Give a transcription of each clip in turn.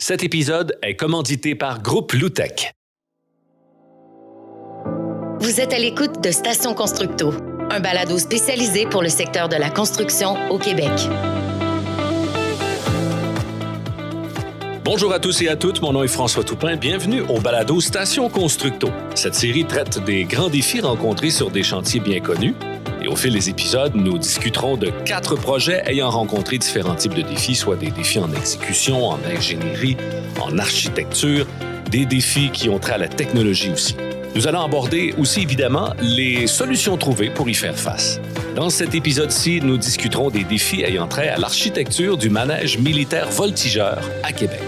Cet épisode est commandité par Groupe Loutech. Vous êtes à l'écoute de Station Constructo, un balado spécialisé pour le secteur de la construction au Québec. Bonjour à tous et à toutes, mon nom est François Toupin. Bienvenue au balado Station Constructo. Cette série traite des grands défis rencontrés sur des chantiers bien connus. Et au fil des épisodes, nous discuterons de 4 projets ayant rencontré différents types de défis, soit des défis en exécution, en ingénierie, en architecture, des défis qui ont trait à la technologie aussi. Nous allons aborder aussi évidemment les solutions trouvées pour y faire face. Dans cet épisode-ci, nous discuterons des défis ayant trait à l'architecture du manège militaire voltigeur à Québec.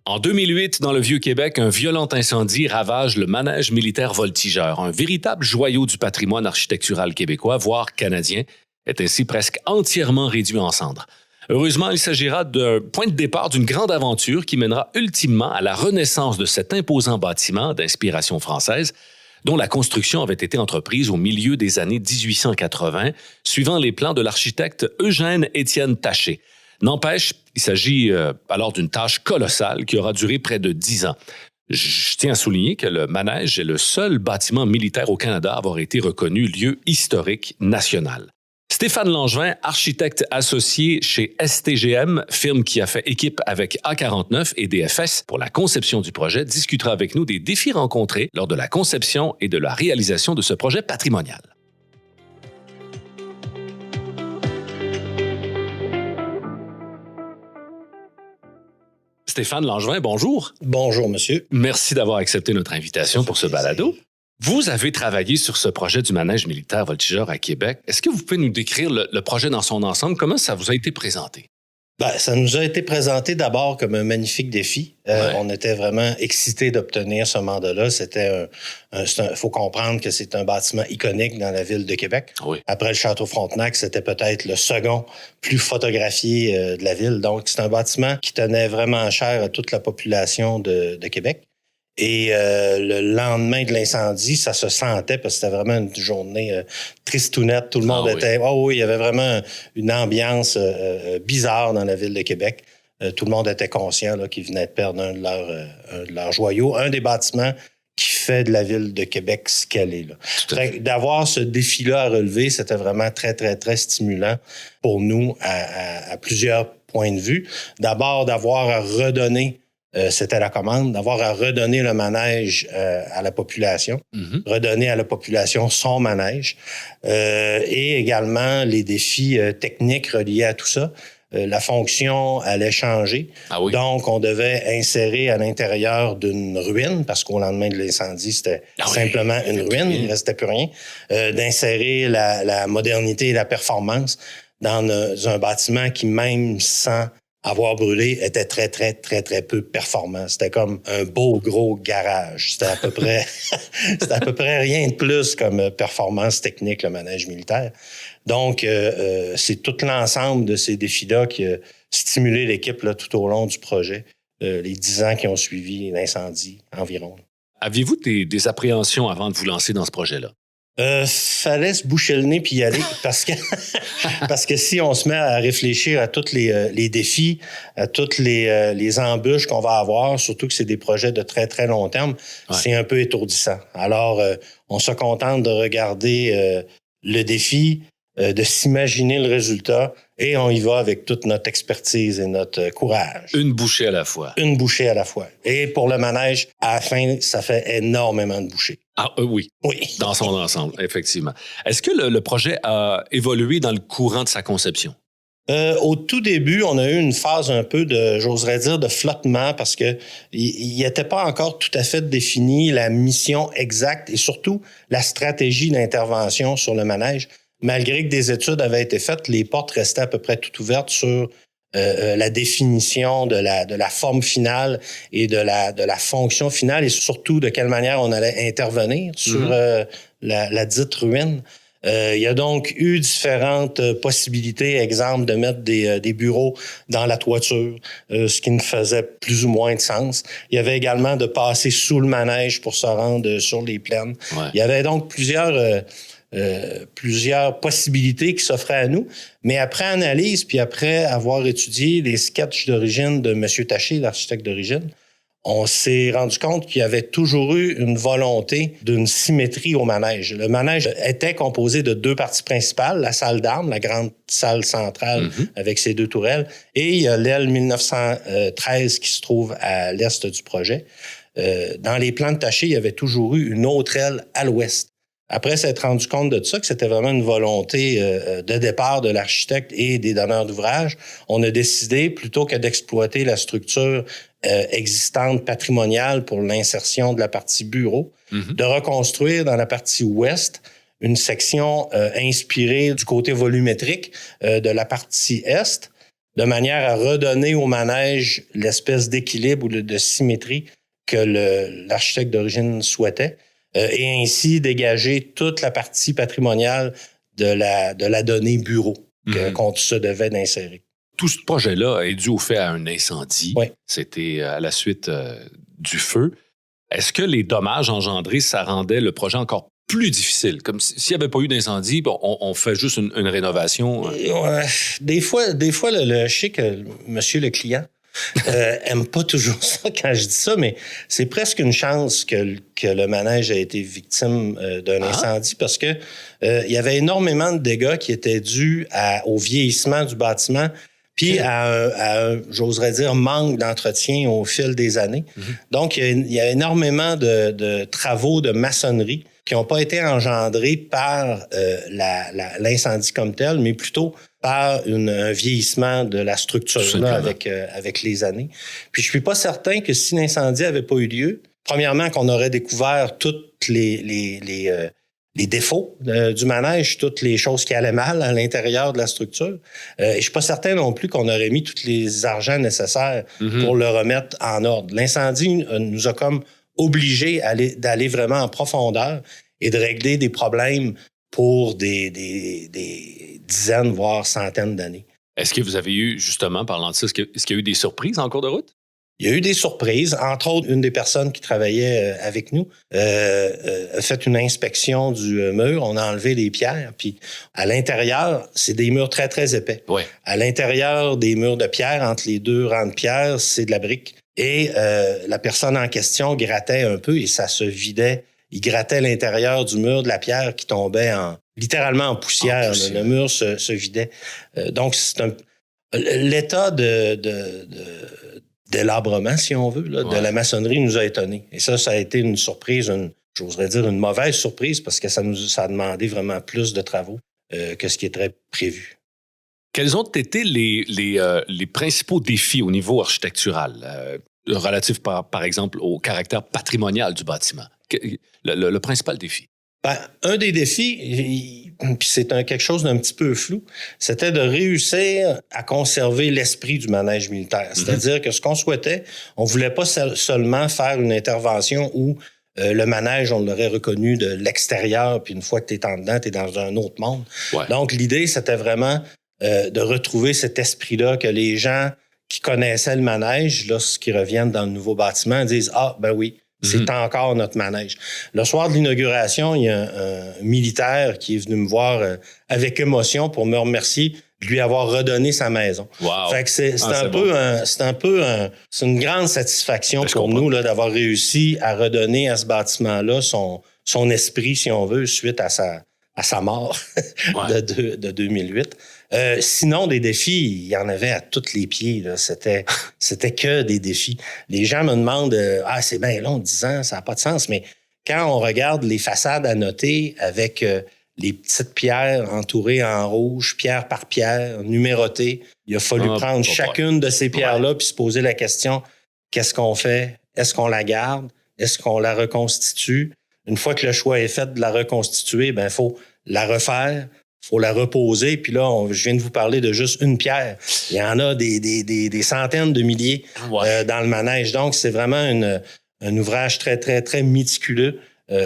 En 2008, dans le Vieux-Québec, un violent incendie ravage le manège militaire voltigeur, un véritable joyau du patrimoine architectural québécois, voire canadien, est ainsi presque entièrement réduit en cendres. Heureusement, il s'agira d'un point de départ d'une grande aventure qui mènera ultimement à la renaissance de cet imposant bâtiment d'inspiration française, dont la construction avait été entreprise au milieu des années 1880, suivant les plans de l'architecte Eugène-Étienne Taché. N'empêche, il s'agit alors d'une tâche colossale qui aura duré près de 10 ans. Je tiens à souligner que le manège est le seul bâtiment militaire au Canada à avoir été reconnu lieu historique national. Stéphane Langevin, architecte associé chez STGM, firme qui a fait équipe avec A49 et DFS pour la conception du projet, discutera avec nous des défis rencontrés lors de la conception et de la réalisation de ce projet patrimonial. Stéphane Langevin, bonjour. Bonjour, monsieur. Merci d'avoir accepté notre invitation pour ce balado. Vous avez travaillé sur ce projet du manège militaire voltigeur à Québec. Est-ce que vous pouvez nous décrire le projet dans son ensemble? Comment ça vous a été présenté? Ça nous a été présenté d'abord comme un magnifique défi. On était vraiment excités d'obtenir ce mandat-là. Faut comprendre que c'est un bâtiment iconique dans la ville de Québec. Oui. Après le Château Frontenac, c'était peut-être le second plus photographié de la ville. Donc, c'est un bâtiment qui tenait vraiment cher à toute la population de Québec. Et le lendemain de l'incendie, ça se sentait parce que c'était vraiment une journée tristounette. Tout le monde était... il y avait vraiment une ambiance bizarre dans la ville de Québec. Tout le monde était conscient qu'ils venaient de perdre un de leurs joyaux, un des bâtiments qui fait de la ville de Québec ce qu'elle est. Là. D'avoir ce défi-là à relever, c'était vraiment très, très, très stimulant pour nous à plusieurs points de vue. D'abord, d'avoir à redonner c'était la commande, d'avoir à redonner le manège à la population, redonner à la population son manège, et également les défis techniques reliés à tout ça. La fonction allait changer, donc on devait insérer à l'intérieur d'une ruine, parce qu'au lendemain de l'incendie, c'était simplement une ruine, il ne restait plus rien, d'insérer la modernité et la performance dans un bâtiment qui, même sans avoir brûlé, était très, très, très, très peu performant. C'était comme un beau gros garage. C'était à peu près rien de plus comme performance technique, le manège militaire. Donc, c'est tout l'ensemble de ces défis-là qui a stimulé l'équipe là, tout au long du projet, les 10 ans qui ont suivi l'incendie environ. Aviez-vous des appréhensions avant de vous lancer dans ce projet-là? Fallait se boucher le nez puis y aller parce que si on se met à réfléchir à tous les défis, à toutes les embûches qu'on va avoir, surtout que c'est des projets de très, très long terme, c'est un peu étourdissant. Alors, on se contente de regarder le défi, de s'imaginer le résultat et on y va avec toute notre expertise et notre courage. Une bouchée à la fois. Une bouchée à la fois. Et pour le manège, à la fin, ça fait énormément de bouchées. Oui. Dans son ensemble, effectivement. Est-ce que le projet a évolué dans le courant de sa conception? Au tout début, on a eu une phase un peu j'oserais dire, de flottement parce que il n'était pas encore tout à fait défini la mission exacte et surtout la stratégie d'intervention sur le manège. Malgré que des études avaient été faites, les portes restaient à peu près toutes ouvertes sur la définition de la forme finale et de la fonction finale et surtout de quelle manière on allait intervenir sur la dite ruine. Il y a donc eu différentes possibilités, exemple de mettre des bureaux dans la toiture, ce qui ne faisait plus ou moins de sens. Il y avait également de passer sous le manège pour se rendre sur les plaines. Il y avait donc plusieurs plusieurs possibilités qui s'offraient à nous. Mais après analyse, puis après avoir étudié les sketchs d'origine de M. Taché, l'architecte d'origine, on s'est rendu compte qu'il y avait toujours eu une volonté d'une symétrie au manège. Le manège était composé de 2 parties principales, la salle d'armes, la grande salle centrale avec ses 2 tourelles, et il y a l'aile 1913 qui se trouve à l'est du projet. Dans les plans de Taché, il y avait toujours eu une autre aile à l'ouest. Après s'être rendu compte de ça, que c'était vraiment une volonté de départ de l'architecte et des donneurs d'ouvrage, on a décidé, plutôt que d'exploiter la structure existante patrimoniale pour l'insertion de la partie bureau, de reconstruire dans la partie ouest une section inspirée du côté volumétrique de la partie est, de manière à redonner au manège l'espèce d'équilibre ou de symétrie que l'architecte d'origine souhaitait, et ainsi dégager toute la partie patrimoniale de la donnée bureau qu'on se devait d'insérer. Tout ce projet-là est dû au fait à un incendie. Oui. C'était à la suite du feu. Est-ce que les dommages engendrés, ça rendait le projet encore plus difficile? Comme s'il n'y avait pas eu d'incendie, on fait juste une rénovation. Ouais. Des fois, je sais que monsieur le client aime pas toujours ça quand je dis ça, mais c'est presque une chance que le manège a été victime d'un incendie parce que il y avait énormément de dégâts qui étaient dus au vieillissement du bâtiment puis à un, j'oserais dire, manque d'entretien au fil des années. Donc, il y a énormément de travaux de maçonnerie qui n'ont pas été engendrés par l'incendie comme tel, mais plutôt par un vieillissement de la structure là, avec les années. Puis je suis pas certain que si l'incendie avait pas eu lieu, premièrement qu'on aurait découvert toutes les défauts du manège, toutes les choses qui allaient mal à l'intérieur de la structure. Et je suis pas certain non plus qu'on aurait mis tous les argents nécessaires pour le remettre en ordre. L'incendie nous a comme obligés d'aller vraiment en profondeur et de régler des problèmes pour des dizaines, voire centaines d'années. Est-ce que vous avez eu, justement, parlant de ça, est-ce qu'il y a eu des surprises en cours de route? Il y a eu des surprises. Entre autres, une des personnes qui travaillait avec nous a fait une inspection du mur. On a enlevé les pierres. Puis à l'intérieur, c'est des murs très, très épais. Ouais. À l'intérieur des murs de pierre, entre les 2 rangs de pierre, c'est de la brique. Et la personne en question grattait un peu et ça se vidait. Il grattait l'intérieur du mur de la pierre qui tombait littéralement en poussière. Le mur se vidait. Donc, c'est l'état d'élabrement, si on veut, de la maçonnerie nous a étonnés. Et ça a été une surprise, j'oserais dire une mauvaise surprise parce que ça a demandé vraiment plus de travaux que ce qui était prévu. Quels ont été les principaux défis au niveau architectural, relatifs par exemple au caractère patrimonial du bâtiment? Le principal défi? Un des défis, puis c'est quelque chose d'un petit peu flou, c'était de réussir à conserver l'esprit du manège militaire. C'est-à-dire que ce qu'on souhaitait, on voulait pas seulement faire une intervention où le manège, on l'aurait reconnu de l'extérieur, puis une fois que tu es en dedans, tu es dans un autre monde. Ouais. Donc, l'idée, c'était vraiment de retrouver cet esprit-là, que les gens qui connaissaient le manège, lorsqu'ils reviennent dans le nouveau bâtiment, disent « Ah, ben oui, c'est encore notre manège. » Le soir de l'inauguration, il y a un militaire qui est venu me voir avec émotion pour me remercier de lui avoir redonné sa maison. Wow. Fait que c'est une grande satisfaction pour nous là, d'avoir réussi à redonner à ce bâtiment-là son esprit, si on veut, suite à sa mort de 2008. Sinon, des défis, il y en avait à tous les pieds. Là. C'était que des défis. Les gens me demandent « Ah, c'est bien long, 10 ans, ça n'a pas de sens. » Mais quand on regarde les façades annotées avec les petites pierres entourées en rouge, pierre par pierre, numérotées, il a fallu prendre chacune de ces pierres-là puis se poser la question « Qu'est-ce qu'on fait? Est-ce qu'on la garde? Est-ce qu'on la reconstitue? » Une fois que le choix est fait de la reconstituer, ben faut la refaire. Faut la reposer, puis là, je viens de vous parler de juste une pierre. Il y en a des centaines de milliers dans le manège. Donc, c'est vraiment un ouvrage très, très, très méticuleux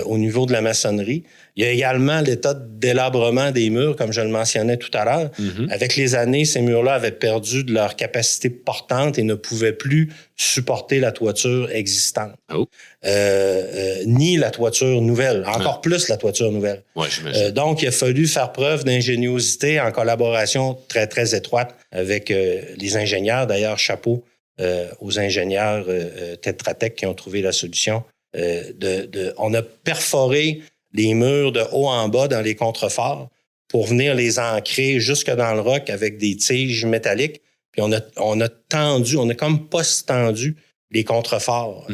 au niveau de la maçonnerie. Il y a également l'état de délabrement des murs, comme je le mentionnais tout à l'heure. Mm-hmm. Avec les années, ces murs-là avaient perdu de leur capacité portante et ne pouvaient plus supporter la toiture existante. Oh. Ni la toiture nouvelle, encore plus la toiture nouvelle. Ouais, j'imagine. Donc, il a fallu faire preuve d'ingéniosité en collaboration très, très étroite avec les ingénieurs. D'ailleurs, chapeau aux ingénieurs Tetra Tech qui ont trouvé la solution. On a perforé les murs de haut en bas dans les contreforts pour venir les ancrer jusque dans le roc avec des tiges métalliques. Puis on a tendu, on a comme post-tendu les contreforts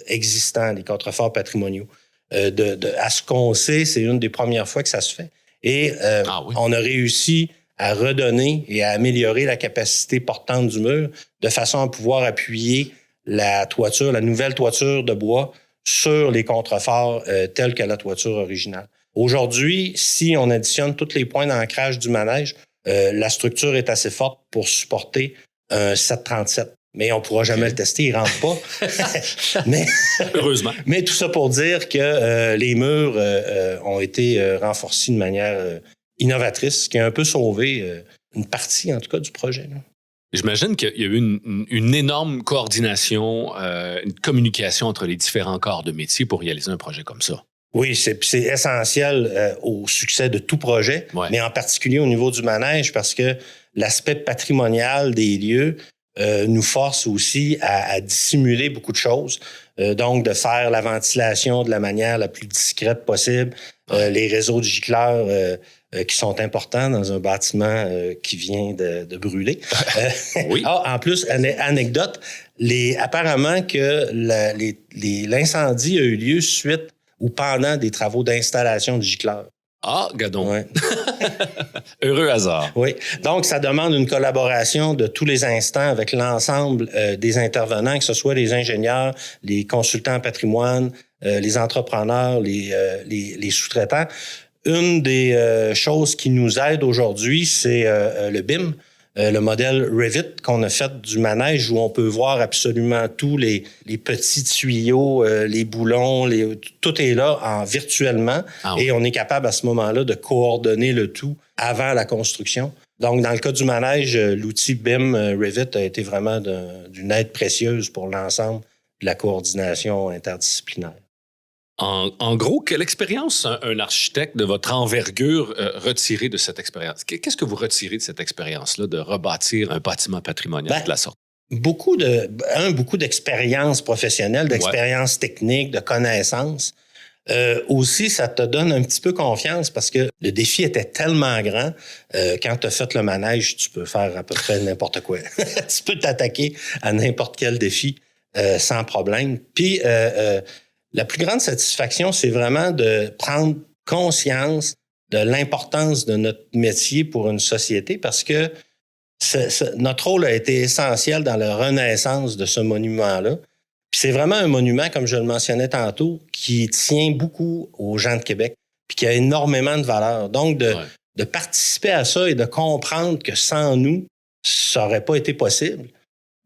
existants, les contreforts patrimoniaux. À ce qu'on sait, c'est une des premières fois que ça se fait. Et on a réussi à redonner et à améliorer la capacité portante du mur de façon à pouvoir appuyer la toiture, la nouvelle toiture de bois sur les contreforts tels que la toiture originale. Aujourd'hui, si on additionne tous les points d'ancrage du manège, la structure est assez forte pour supporter un 737. Mais on ne pourra jamais le tester, il ne rentre pas. Heureusement. Mais tout ça pour dire que les murs ont été renforcés de manière innovatrice, ce qui a un peu sauvé une partie, en tout cas, du projet. Là. J'imagine qu'il y a eu une énorme coordination, une communication entre les différents corps de métier pour réaliser un projet comme ça. Oui, c'est essentiel au succès de tout projet, mais en particulier au niveau du manège, parce que l'aspect patrimonial des lieux nous force aussi à dissimuler beaucoup de choses. Donc, de faire la ventilation de la manière la plus discrète possible, les réseaux de gicleurs qui sont importants dans un bâtiment qui vient de brûler. Oui. En plus, anecdote, apparemment que l'incendie a eu lieu suite ou pendant des travaux d'installation de gicleurs. Ah, gadon. Ouais. Heureux hasard. Oui. Donc, ça demande une collaboration de tous les instants avec l'ensemble des intervenants, que ce soit les ingénieurs, les consultants en patrimoine, les entrepreneurs, les sous-traitants. Une des choses qui nous aide aujourd'hui, c'est le BIM, le modèle Revit qu'on a fait du manège où on peut voir absolument tous les petits tuyaux, les boulons, tout est là virtuellement et on est capable à ce moment-là de coordonner le tout avant la construction. Donc, dans le cas du manège, l'outil BIM Revit a été vraiment d'une aide précieuse pour l'ensemble de la coordination interdisciplinaire. En gros, quelle expérience un architecte de votre envergure retirait de cette expérience? Qu'est-ce que vous retirez de cette expérience-là de rebâtir un bâtiment patrimonial de la sorte? Beaucoup d'expérience professionnelle, d'expérience technique, de connaissances. Aussi, ça te donne un petit peu confiance parce que le défi était tellement grand. Quand tu as fait le manège, tu peux faire à peu près n'importe quoi. Tu peux t'attaquer à n'importe quel défi sans problème. Puis, la plus grande satisfaction, c'est vraiment de prendre conscience de l'importance de notre métier pour une société parce que notre rôle a été essentiel dans la renaissance de ce monument-là. Puis c'est vraiment un monument, comme je le mentionnais tantôt, qui tient beaucoup aux gens de Québec puis qui a énormément de valeur. Donc, de participer à ça et de comprendre que sans nous, ça n'aurait pas été possible,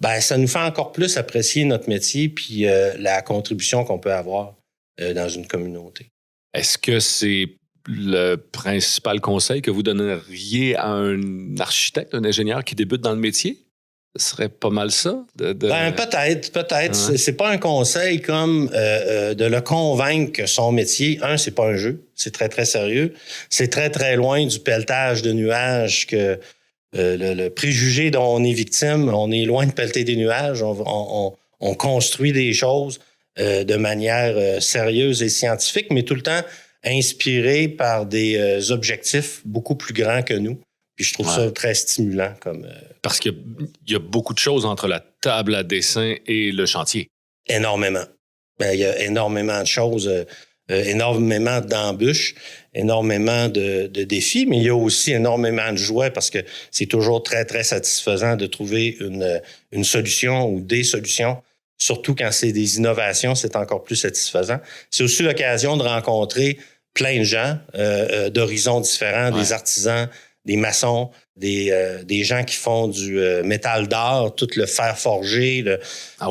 ben ça nous fait encore plus apprécier notre métier puis la contribution qu'on peut avoir dans une communauté. Est-ce que c'est le principal conseil que vous donneriez à un architecte, un ingénieur qui débute dans le métier? Ce serait pas mal ça? Ben, peut-être. C'est pas un conseil comme de le convaincre que son métier, c'est pas un jeu, c'est très, très sérieux. C'est très, très loin du pelletage de nuages que le préjugé dont on est victime. On est loin de pelleter des nuages. On construit des choses de manière sérieuse et scientifique, mais tout le temps inspiré par des objectifs beaucoup plus grands que nous. Puis je trouve ça très stimulant. Parce qu'il y a beaucoup de choses entre la table à dessin et le chantier. Énormément. Il y a énormément de choses, énormément d'embûches, énormément de défis, mais il y a aussi énormément de joie parce que c'est toujours très, très satisfaisant de trouver une solution ou des solutions. Surtout quand c'est des innovations, c'est encore plus satisfaisant. C'est aussi l'occasion de rencontrer plein de gens d'horizons différents, des artisans, des maçons, des gens qui font du métal d'art, tout le fer forgé.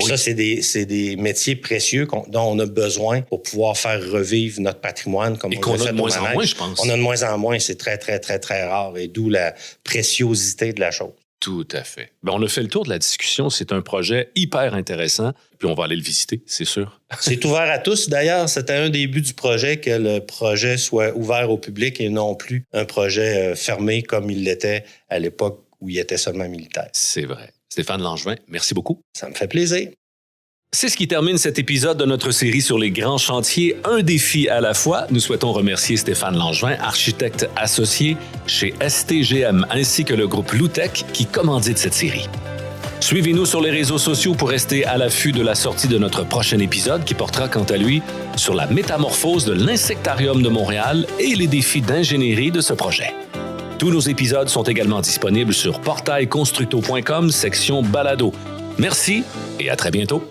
Ça, c'est des métiers précieux dont on a besoin pour pouvoir faire revivre notre patrimoine. Comme et qu'on a de moins en moins, je pense. On a de moins en moins, c'est très, très, très, très rare, et d'où la préciosité de la chose. Tout à fait. On a fait le tour de la discussion. C'est un projet hyper intéressant. Puis on va aller le visiter, c'est sûr. C'est ouvert à tous. D'ailleurs, c'était un des buts du projet, que le projet soit ouvert au public et non plus un projet fermé comme il l'était à l'époque où il était seulement militaire. C'est vrai. Stéphane Langevin, merci beaucoup. Ça me fait plaisir. C'est ce qui termine cet épisode de notre série sur les grands chantiers, un défi à la fois. Nous souhaitons remercier Stéphane Langevin, architecte associé chez STGM, ainsi que le groupe Loutech qui commandite cette série. Suivez-nous sur les réseaux sociaux pour rester à l'affût de la sortie de notre prochain épisode qui portera quant à lui sur la métamorphose de l'Insectarium de Montréal et les défis d'ingénierie de ce projet. Tous nos épisodes sont également disponibles sur portailconstructo.com, section balado. Merci et à très bientôt.